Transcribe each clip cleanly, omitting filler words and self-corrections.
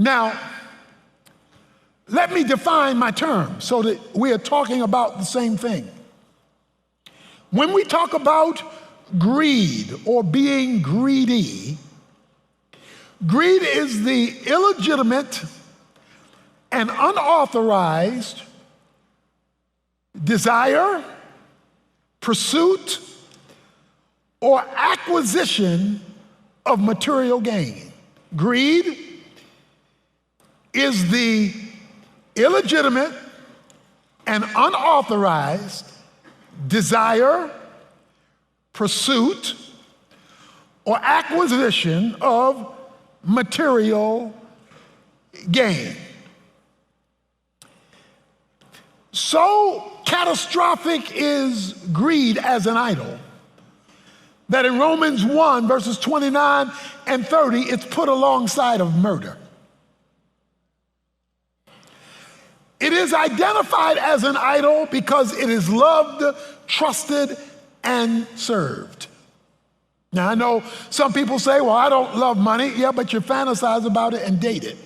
Now, let me define my term so that we are talking about the same thing. When we talk about greed or being greedy, greed is the illegitimate and unauthorized desire, pursuit, or acquisition of material gain. Greed is the illegitimate and unauthorized desire, pursuit, or acquisition of material gain. So catastrophic is greed as an idol that in Romans 1, verses 29 and 30, it's put alongside of murder. It is identified as an idol because it is loved, trusted, and served. Now, I know some people say, well, I don't love money. Yeah, but you fantasize about it and date it.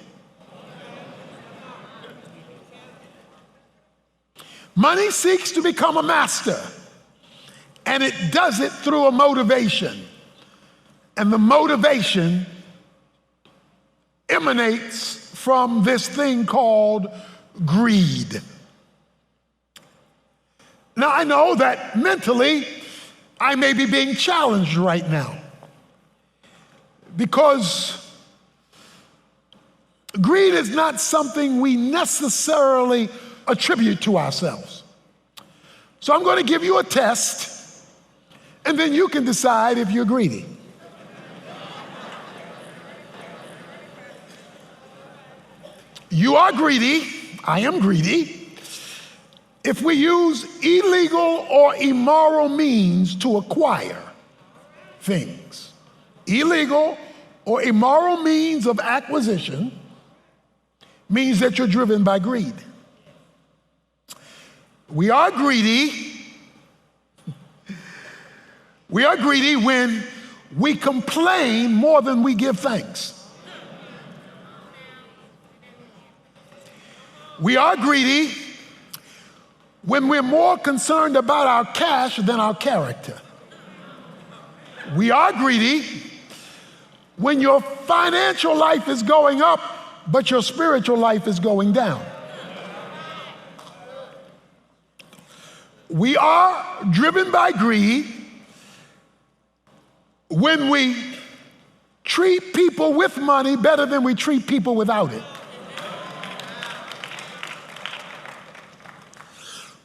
Money seeks to become a master, and it does it through a motivation. And the motivation emanates from this thing called greed. Now, I know that mentally I may be being challenged right now because greed is not something we necessarily attribute to ourselves. So I'm going to give you a test, and then you can decide if you're greedy. You are greedy. I am greedy. If we use illegal or immoral means to acquire things, illegal or immoral means of acquisition means that you're driven by greed. We are greedy. We are greedy when we complain more than we give thanks. We are greedy when we're more concerned about our cash than our character. We are greedy when your financial life is going up, but your spiritual life is going down. We are driven by greed when we treat people with money better than we treat people without it.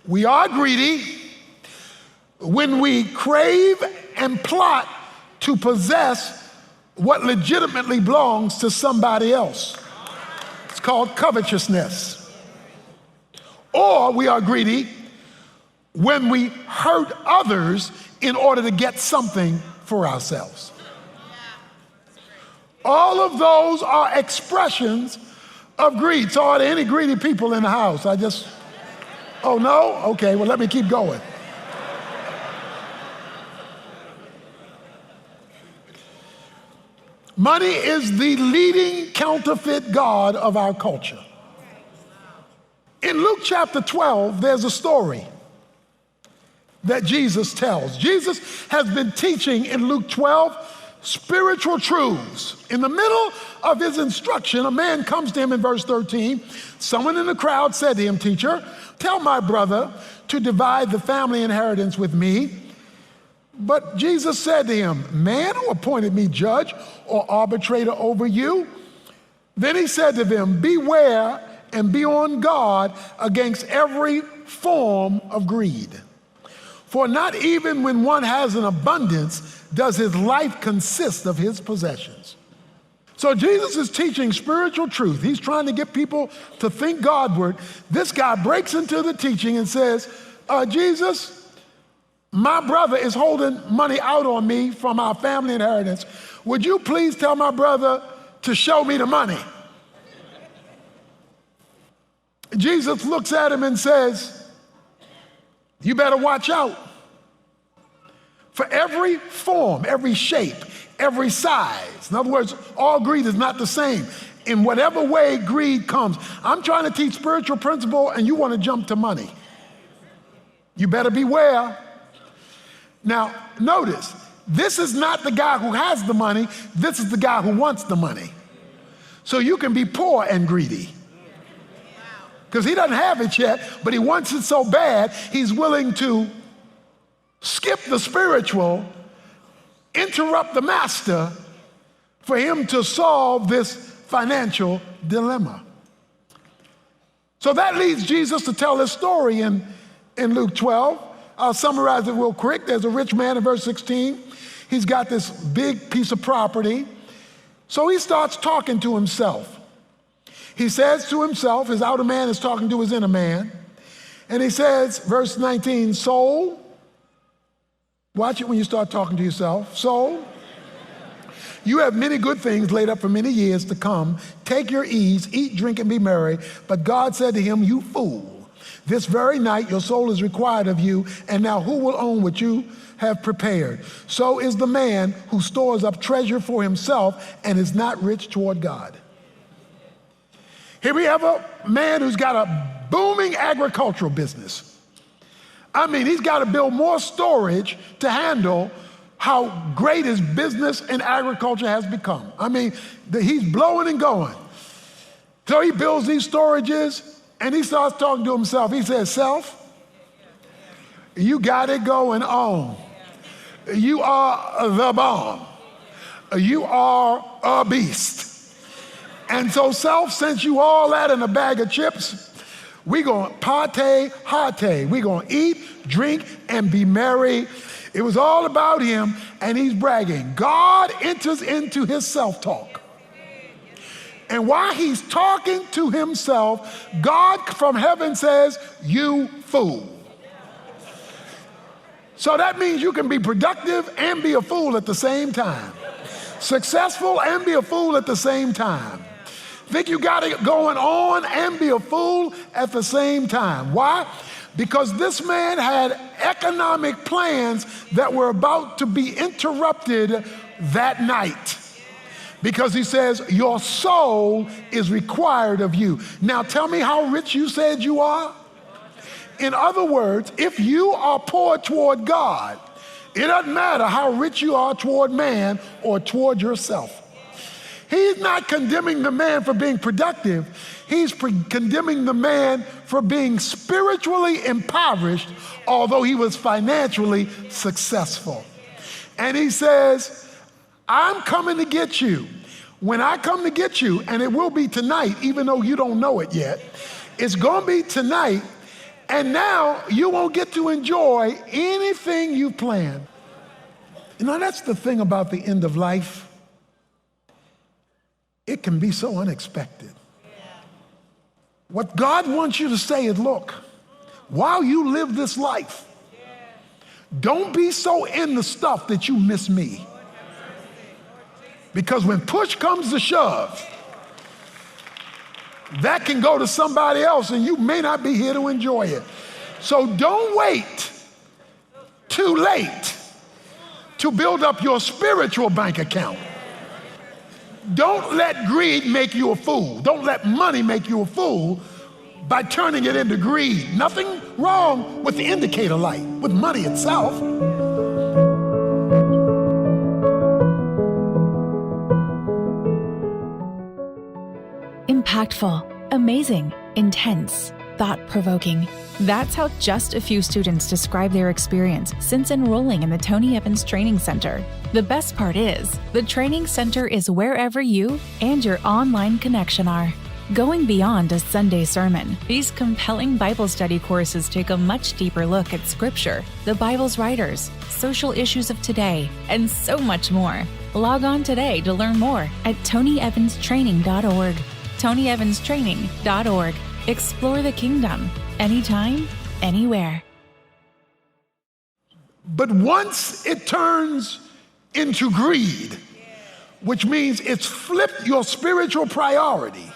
We are greedy when we crave and plot to possess what legitimately belongs to somebody else. It's called covetousness. Or we are greedy when we hurt others in order to get something for ourselves. All of those are expressions of greed. So are there any greedy people in the house? Oh no? Okay, well let me keep going. Money is the leading counterfeit god of our culture. In Luke chapter 12, there's a story that Jesus tells. Jesus has been teaching in Luke 12 spiritual truths. In the middle of his instruction, a man comes to him in verse 13. Someone in the crowd said to him, "Teacher, tell my brother to divide the family inheritance with me." But Jesus said to him, "Man, who appointed me judge or arbitrator over you?" Then he said to them, "Beware and be on guard against every form of greed. For not even when one has an abundance does his life consist of his possessions." So Jesus is teaching spiritual truth. He's trying to get people to think Godward. This guy breaks into the teaching and says, Jesus, my brother is holding money out on me from our family inheritance. Would you please tell my brother to show me the money? Jesus looks at him and says, you better watch out. For every form, every shape, every size, in other words, all greed is not the same. in whatever way greed comes. I'm trying to teach spiritual principle and you want to jump to money. You better beware. Now, notice, this is not the guy who has the money. This is the guy who wants the money. So you can be poor and greedy. Because he doesn't have it yet, but he wants it so bad, he's willing to skip the spiritual, interrupt the master for him to solve this financial dilemma. So that leads Jesus to tell his story in Luke 12. I'll summarize it real quick. There's a rich man in verse 16. He's got this big piece of property. So he starts talking to himself. He says to himself, his outer man is talking to his inner man. And he says, verse 19, soul, watch it when you start talking to yourself. Soul, you have many good things laid up for many years to come. Take your ease, eat, drink, and be merry. But God said to him, you fool, this very night your soul is required of you, and now who will own what you have prepared? So is the man who stores up treasure for himself and is not rich toward God. Here we have a man who's got a booming agricultural business. I mean, he's got to build more storage to handle how great his business in agriculture has become. I mean, he's blowing and going. So he builds these storages and he starts talking to himself. He says, self, you got it going on. You are the bomb. You are a beast. And so self, since you all that in a bag of chips, we gonna party, hearty. We gonna eat, drink, and be merry. It was all about him, and he's bragging. God enters into his self-talk. And while he's talking to himself, God from heaven says, you fool. So that means you can be productive and be a fool at the same time. Successful and be a fool at the same time. Think you got it going on and be a fool at the same time. Why? Because this man had economic plans that were about to be interrupted that night. Because he says, your soul is required of you. Now tell me how rich you said you are. In other words, if you are poor toward God, it doesn't matter how rich you are toward man or toward yourself. He's not condemning the man for being productive. He's condemning the man for being spiritually impoverished, although he was financially successful. And he says, I'm coming to get you. When I come to get you, and it will be tonight, even though you don't know it yet, it's going to be tonight, and now you won't get to enjoy anything you planned. You know, that's the thing about the end of life. It can be so unexpected. What God wants you to say is, look, while you live this life, don't be so in the stuff that you miss me. Because when push comes to shove, that can go to somebody else and you may not be here to enjoy it. So don't wait too late to build up your spiritual bank account. Don't let greed make you a fool. Don't let money make you a fool by turning it into greed. Nothing wrong with the indicator light, with money itself. Impactful, amazing, intense, thought-provoking. That's how just a few students describe their experience since enrolling in the Tony Evans Training Center. The best part is, the Training Center is wherever you and your online connection are. Going beyond a Sunday sermon, these compelling Bible study courses take a much deeper look at Scripture, the Bible's writers, social issues of today, and so much more. Log on today to learn more at TonyEvansTraining.org. TonyEvansTraining.org. Explore the kingdom, anytime, anywhere. But once it turns into greed, which means it's flipped your spiritual priority,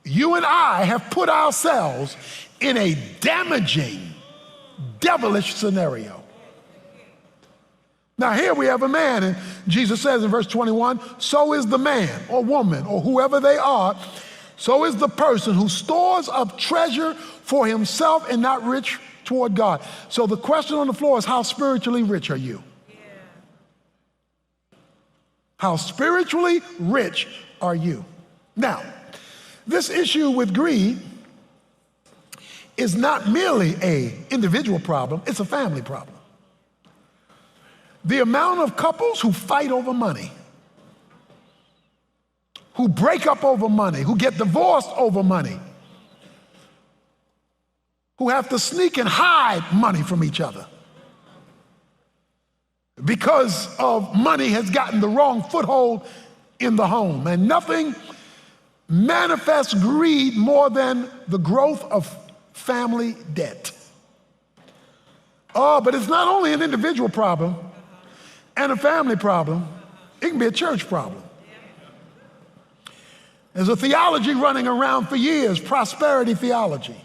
you and I have put ourselves in a damaging, devilish scenario. Now here we have a man, and Jesus says in verse 21, so is the man or woman or whoever they are, so is the person who stores up treasure for himself and not rich toward God. So the question on the floor is, how spiritually rich are you? How spiritually rich are you? Now, this issue with greed is not merely an individual problem, it's a family problem. The amount of couples who fight over money, who break up over money, who get divorced over money, who have to sneak and hide money from each other because of money has gotten the wrong foothold in the home. And nothing manifests greed more than the growth of family debt. Oh, but it's not only an individual problem and a family problem, it can be a church problem. There's a theology running around for years, prosperity theology,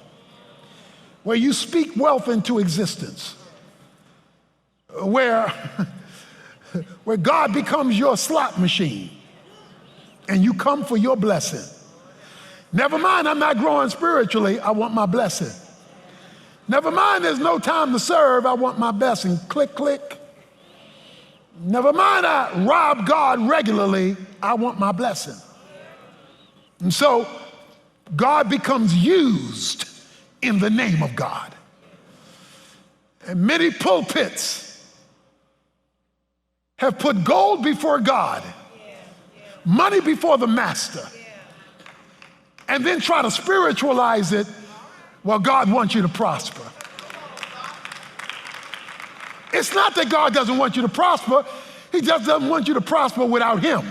where you speak wealth into existence, where God becomes your slot machine and you come for your blessing. Never mind, I'm not growing spiritually, I want my blessing. Never mind, there's no time to serve, I want my blessing. Click, click. Never mind, I rob God regularly, I want my blessing. And so God becomes used in the name of God. And many pulpits have put gold before God, money before the master, and then try to spiritualize it. Well, God wants you to prosper. It's not that God doesn't want you to prosper, he just doesn't want you to prosper without him.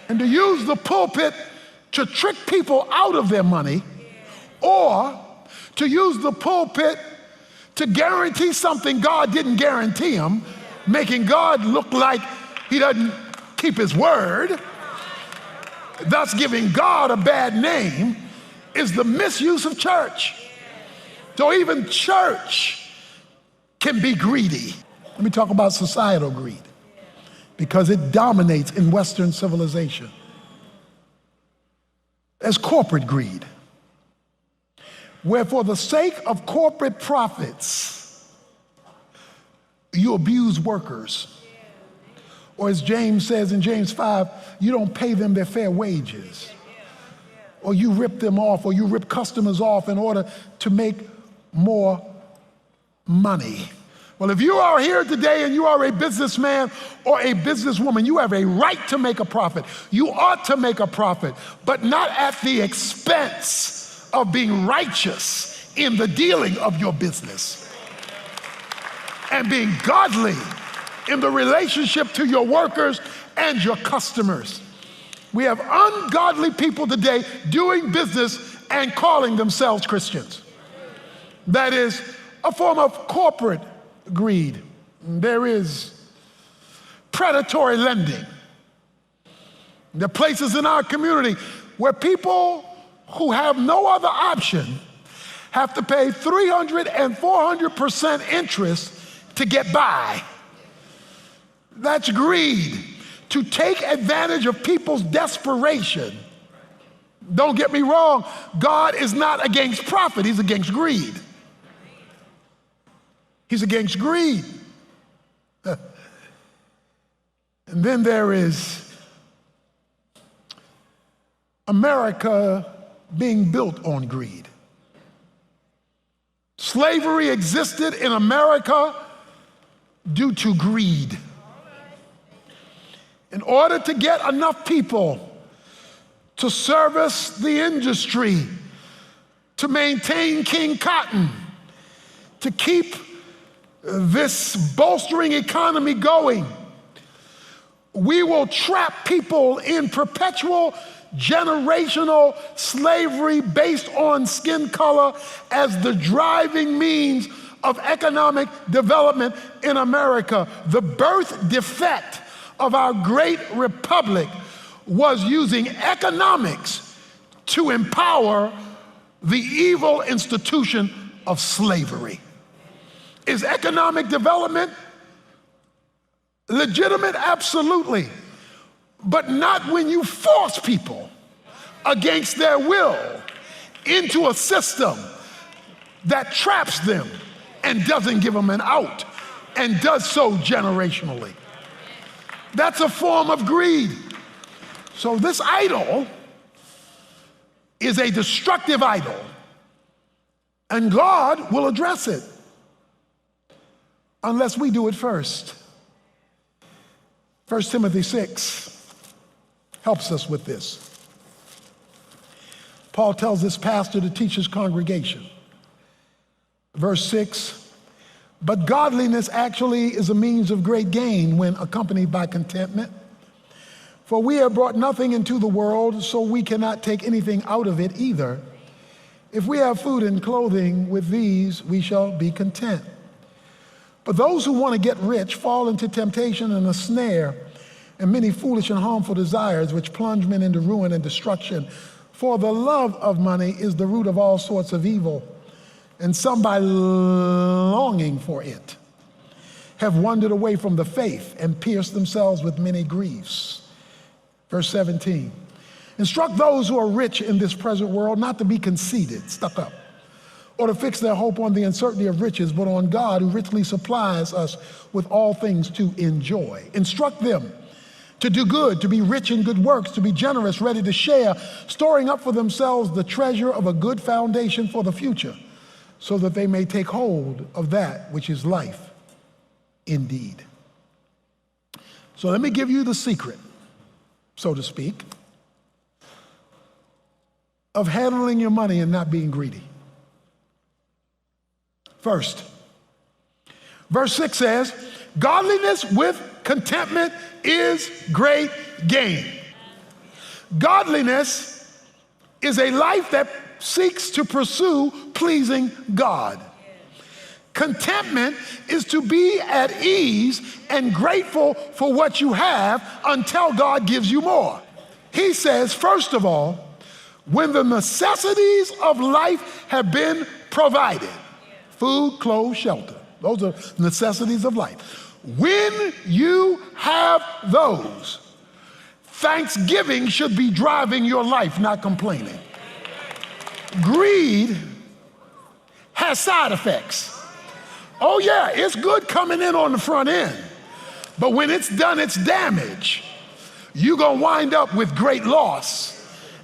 And to use the pulpit to trick people out of their money, or to use the pulpit to guarantee something God didn't guarantee him, making God look like he doesn't keep his word, thus giving God a bad name, is the misuse of church. So even church can be greedy. Let me talk about societal greed, because it dominates in Western civilization. There's corporate greed, where for the sake of corporate profits, you abuse workers. Or as James says in James 5, you don't pay them their fair wages. Or you rip them off, or you rip customers off in order to make more money. Well, if you are here today and you are a businessman or a businesswoman, you have a right to make a profit. You ought to make a profit, but not at the expense of being righteous in the dealing of your business and being godly in the relationship to your workers and your customers. We have ungodly people today doing business and calling themselves Christians. That is a form of corporate greed. There is predatory lending. There are places in our community where people who have no other option have to pay 300 and 400% interest to get by. That's greed, to take advantage of people's desperation. Don't get me wrong, God is not against profit, he's against greed. He's against greed. And then there is America being built on greed. Slavery existed in America due to greed. In order to get enough people to service the industry, to maintain King Cotton, to keep this bolstering economy going, we will trap people in perpetual generational slavery based on skin color as the driving means of economic development in America. The birth defect of our great republic was using economics to empower the evil institution of slavery. Is economic development Legitimate, absolutely. But not when you force people against their will into a system that traps them and doesn't give them an out and does so generationally. That's a form of greed. So this idol is a destructive idol, and God will address it unless we do it first. 1 Timothy 6 helps us with this. Paul tells this pastor to teach his congregation. Verse 6, but godliness actually is a means of great gain when accompanied by contentment. For we have brought nothing into the world, so we cannot take anything out of it either. If we have food and clothing, with these we shall be content. But those who want to get rich fall into temptation and a snare and many foolish and harmful desires which plunge men into ruin and destruction. For the love of money is the root of all sorts of evil, and some by longing for it have wandered away from the faith and pierced themselves with many griefs. Verse 17, instruct those who are rich in this present world not to be conceited, stuck up, or to fix their hope on the uncertainty of riches, but on God who richly supplies us with all things to enjoy. Instruct them to do good, to be rich in good works, to be generous, ready to share, storing up for themselves the treasure of a good foundation for the future, so that they may take hold of that which is life indeed. So let me give you the secret, so to speak, of handling your money and not being greedy. First, verse 6 says, godliness with contentment is great gain. Godliness is a life that seeks to pursue pleasing God. Contentment is to be at ease and grateful for what you have until God gives you more. He says, first of all, when the necessities of life have been provided, food, clothes, shelter, those are necessities of life. When you have those, thanksgiving should be driving your life, not complaining. Greed has side effects. Oh yeah, it's good coming in on the front end, but when it's done its damage, you're gonna wind up with great loss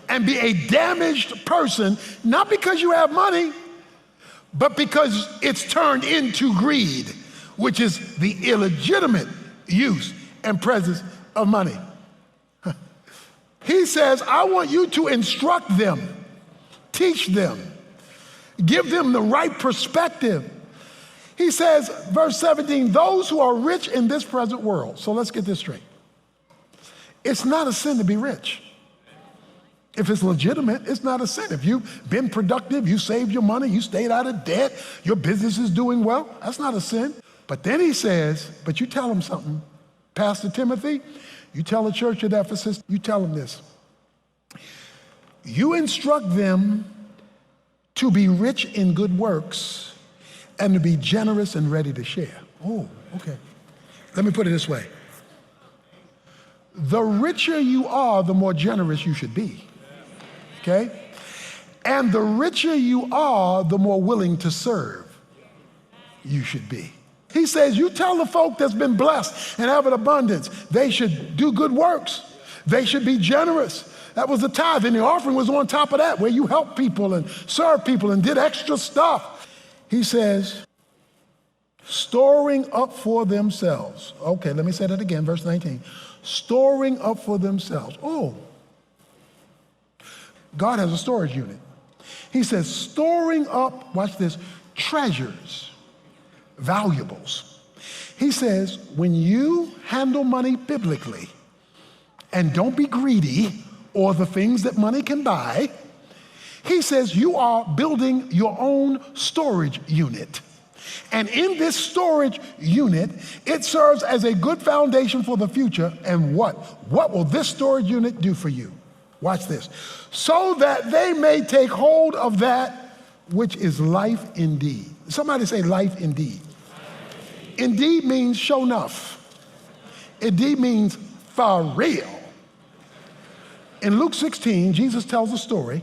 and be a damaged person, not because you have money, but because it's turned into greed, which is the illegitimate use and presence of money. He says, I want you to instruct them, teach them, give them the right perspective. He says, verse 17, those who are rich in this present world. So let's get this straight. It's not a sin to be rich. If it's legitimate, it's not a sin. If you've been productive, you saved your money, you stayed out of debt, your business is doing well, that's not a sin. But then he says, but you tell them something. Pastor Timothy, you tell the church at Ephesus, you tell them this. You instruct them to be rich in good works and to be generous and ready to share. Oh, okay. Let me put it this way. The richer you are, the more generous you should be. Okay? And the richer you are, the more willing to serve you should be. He says, you tell the folk that's been blessed and have an abundance, they should do good works. They should be generous. That was the tithe, and the offering was on top of that, where you help people and serve people and did extra stuff. He says, storing up for themselves. Okay, let me say that again, verse 19. Storing up for themselves. Oh, God has a storage unit. He says, storing up, watch this, treasures, valuables. He says, when you handle money biblically and don't be greedy or the things that money can buy, he says you are building your own storage unit. And in this storage unit, it serves as a good foundation for the future. And what will this storage unit do for you? Watch this. So that they may take hold of that which is life indeed. Somebody say life indeed. Indeed means show enough. Indeed means for real. In Luke 16, Jesus tells a story,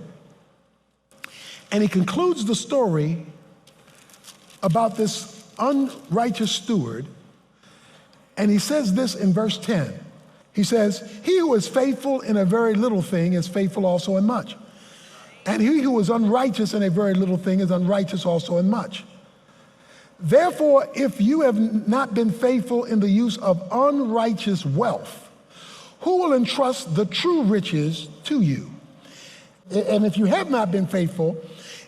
and he concludes the story about this unrighteous steward, and he says this in verse 10. He says, he who is faithful in a very little thing is faithful also in much. And he who is unrighteous in a very little thing is unrighteous also in much. Therefore, if you have not been faithful in the use of unrighteous wealth, who will entrust the true riches to you? And if you have not been faithful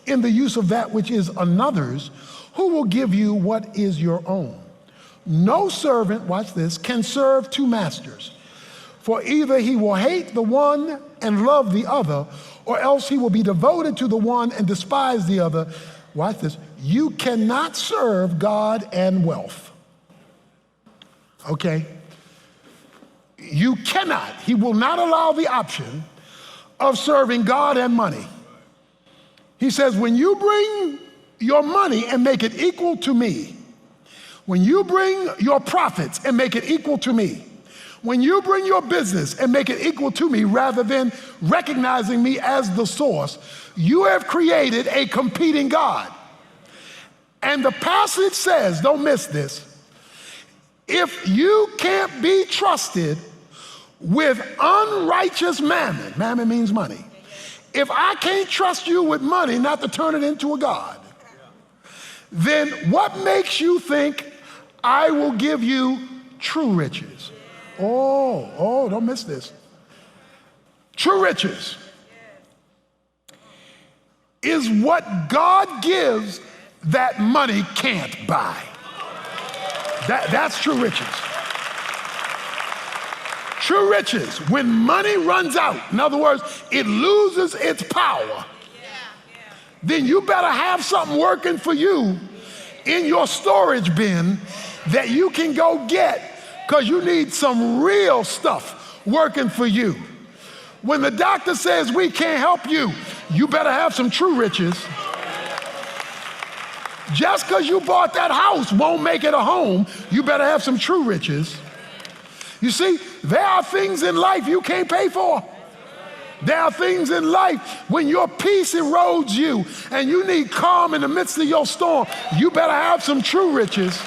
in the use of that which is another's, who will give you what is your own? No servant, watch this, can serve two masters. For either he will hate the one and love the other, or else he will be devoted to the one and despise the other. Watch this. You cannot serve God and wealth. Okay? You cannot. He will not allow the option of serving God and money. He says, when you bring your money and make it equal to me, when you bring your profits and make it equal to me, when you bring your business and make it equal to me rather than recognizing me as the source, you have created a competing God. And the passage says, don't miss this, if you can't be trusted with unrighteous mammon, mammon means money, if I can't trust you with money not to turn it into a God, then what makes you think I will give you true riches? Oh, don't miss this. True riches is what God gives that money can't buy. That's true riches. True riches, when money runs out, in other words, it loses its power, then you better have something working for you in your storage bin that you can go get, because you need some real stuff working for you. When the doctor says we can't help you, you better have some true riches. Just because you bought that house won't make it a home. You better have some true riches. You see, there are things in life you can't pay for. There are things in life when your peace erodes you and you need calm in the midst of your storm, you better have some true riches.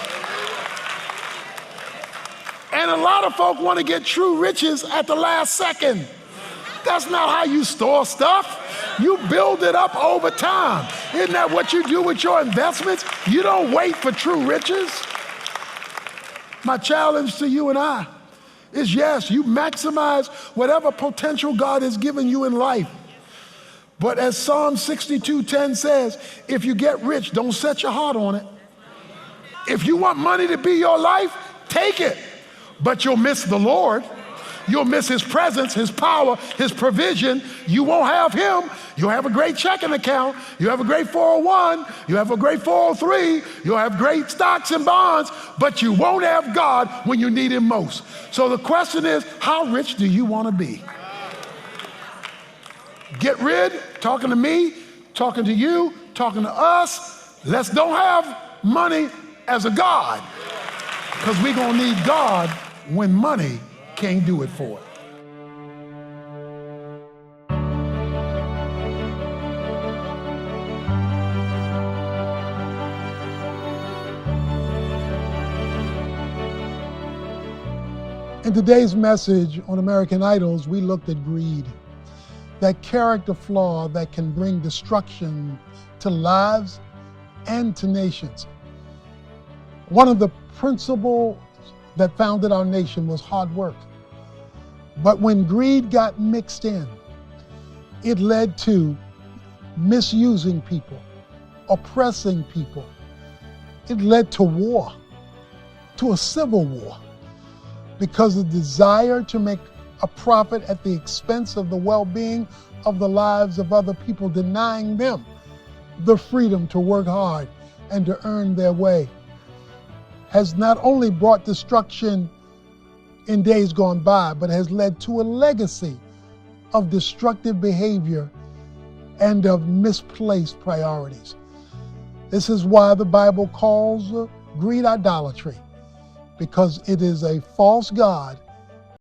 And a lot of folk want to get true riches at the last second. That's not how you store stuff. You build it up over time. Isn't that what you do with your investments? You don't wait for true riches. My challenge to you and I is, yes, you maximize whatever potential God has given you in life. But as Psalm 62:10 says, if you get rich, don't set your heart on it. If you want money to be your life, take it. But you'll miss the Lord. You'll miss his presence, his power, his provision. You won't have him. You'll have a great checking account. You have a great 401. You have a great 403. You'll have great stocks and bonds, but you won't have God when you need him most. So the question is, how rich do you want to be? Get rid, talking to me, talking to you, talking to us. Let's don't have money as a God, because we're going to need God when money can't do it for it. In today's message on American Idols, we looked at greed, that character flaw that can bring destruction to lives and to nations. One of the principles that founded our nation was hard work. But when greed got mixed in, it led to misusing people, oppressing people. It led to war, to a civil war, because the desire to make a profit at the expense of the well-being of the lives of other people, denying them the freedom to work hard and to earn their way, has not only brought destruction in days gone by, but has led to a legacy of destructive behavior and of misplaced priorities. This is why the Bible calls greed idolatry. because it is a false god